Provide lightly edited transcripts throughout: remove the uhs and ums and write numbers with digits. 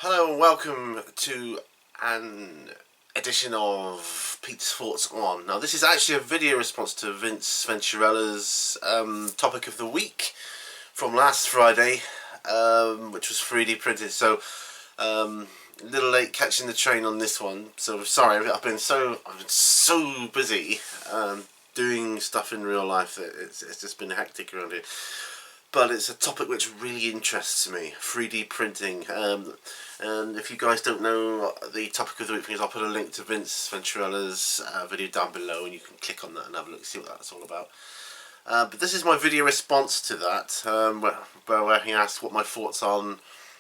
Hello and welcome to an edition of Pete's Thoughts On. Now this is actually a video response to Vince Venturella's topic of the week from last Friday, which was 3D printed. So a little late catching the train on this one, so sorry. I've been so busy doing stuff in real life that it's just been hectic around here. But it's a topic which really interests me, 3D printing. And if you guys don't know the topic of the week, I'll put a link to Vince Venturella's video down below, and you can click on that and have a look, see what that's all about. But this is my video response to that, where he asked what my thoughts on,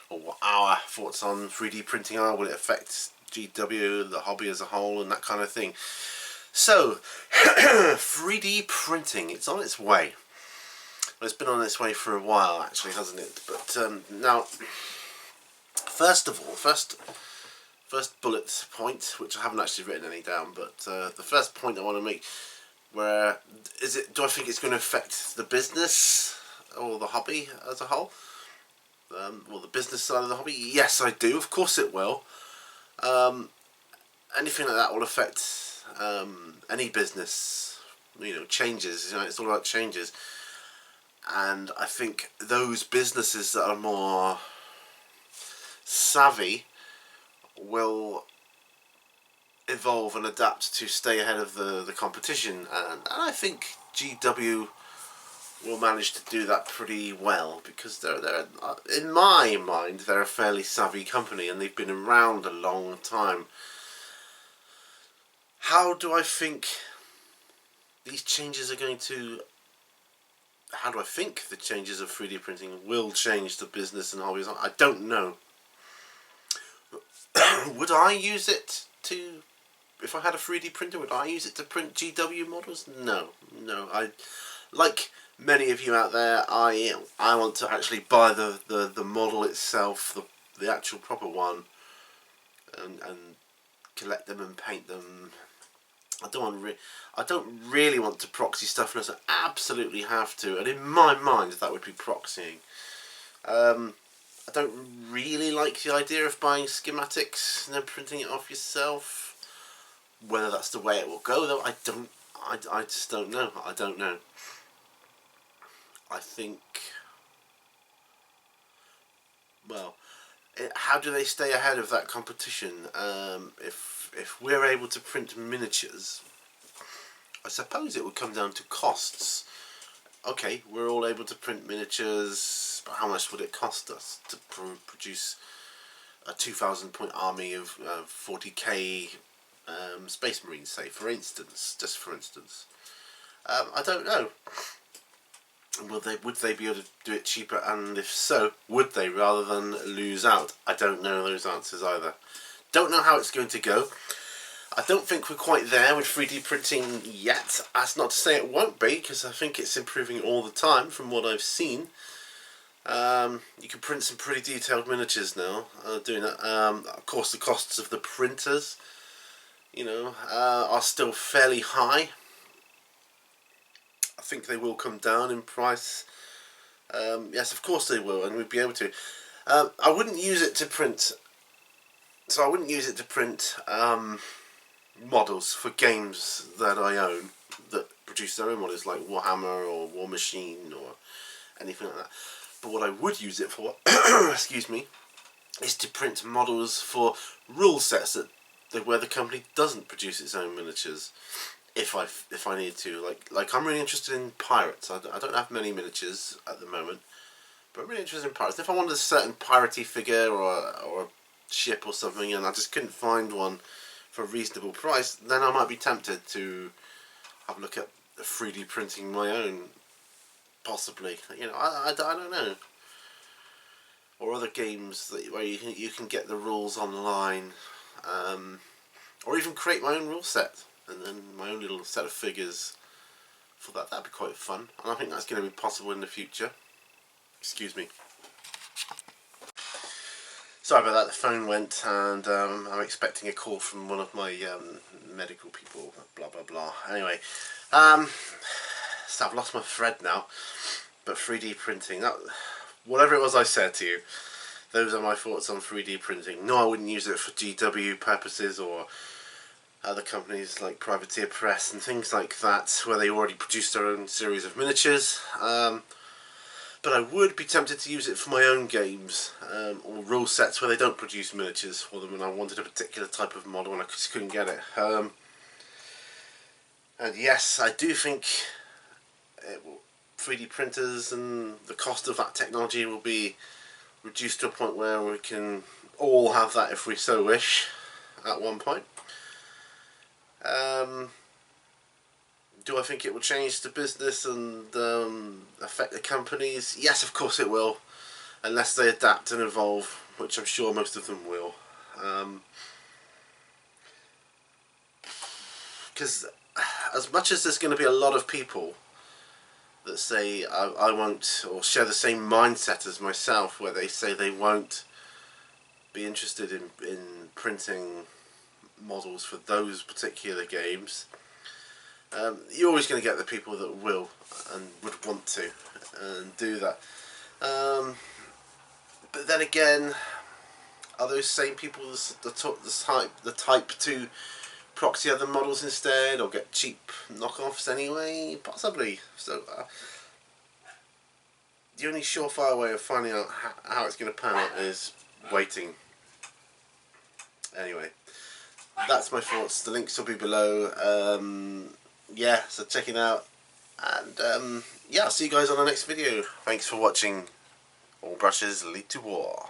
or what our thoughts on 3D printing are. Will it affect GW, the hobby as a whole, and that kind of thing. So, 3D printing, it's on its way. Well, it's been on its way for a while, actually, hasn't it? But now, first of all, first bullet point, which I haven't actually written any down, but the first point I want to make, do I think it's going to affect the business or the hobby as a whole? Or the business side of the hobby? Yes, I do. Of course it will. Anything like that will affect any business. Changes. It's all about changes. And I think those businesses that are more savvy will evolve and adapt to stay ahead of the competition, and I think GW will manage to do that pretty well, because they're in my mind they're a fairly savvy company and they've been around a long time. How do I think these changes are going to How do I think the changes of 3D printing will change the business and hobbies? I don't know. Would I use it to, if I had a 3D printer, would I use it to print GW models? No. I, like many of you out there, I want to actually buy the model itself, the actual proper one, and collect them and paint them. I don't really want to proxy stuff unless I absolutely have to, and in my mind that would be proxying. I don't really like the idea of buying schematics and then printing it off yourself. Whether that's the way it will go, though, I just don't know. I don't know. I think, well, how do they stay ahead of that competition? If we're able to print miniatures, I suppose it would come down to costs. Okay, we're all able to print miniatures, but how much would it cost us to produce a 2,000 point army of 40k Space Marines, say, for instance, just for instance? I don't know. Would they be able to do it cheaper, and if so, would they, rather than lose out? I don't know those answers either. Don't know how it's going to go. I don't think we're quite there with 3D printing yet. That's not to say it won't be, because I think it's improving all the time from what I've seen. You can print some pretty detailed miniatures now doing that. Of course, the costs of the printers, are still fairly high. I think they will come down in price. Yes, of course they will, and we'd be able to. I wouldn't use it to print. So I wouldn't use it to print models for games that I own that produce their own models, like Warhammer or War Machine or anything like that. But what I would use it for, excuse me, is to print models for rule sets where the company doesn't produce its own miniatures. If I need to, like I'm really interested in pirates. I don't have many miniatures at the moment, but I'm really interested in pirates. If I wanted a certain piratey figure or a ship or something, and I just couldn't find one for a reasonable price, then I might be tempted to have a look at 3D printing my own, possibly. I don't know. Or other games where you can get the rules online, or even create my own rule set and then my own little set of figures for that. That'd be quite fun, and I think that's going to be possible in the future. Excuse me. Sorry about that, the phone went, and I'm expecting a call from one of my medical people, blah blah blah. Anyway, so I've lost my thread now, but 3D printing, whatever it was I said to you, those are my thoughts on 3D printing. No, I wouldn't use it for GW purposes or other companies like Privateer Press and things like that, where they already produce their own series of miniatures. But I would be tempted to use it for my own games, or rule sets where they don't produce miniatures for them and I wanted a particular type of model and I just couldn't get it. And yes, I do think 3D printers and the cost of that technology will be reduced to a point where we can all have that if we so wish at one point. Do I think it will change the business and affect the companies? Yes, of course it will, unless they adapt and evolve, which I'm sure most of them will. Because as much as there's going to be a lot of people that say I won't, or share the same mindset as myself, where they say they won't be interested in printing models for those particular games, you're always going to get the people that will and would want to and do that. But then again, are those same people the type to proxy other models instead, or get cheap knockoffs anyway? Possibly. So the only surefire way of finding out how it's going to pan out is waiting. Anyway, that's my thoughts. The links will be below. Yeah, so check it out, and yeah, I'll see you guys on the next video. Thanks for watching. All brushes lead to war.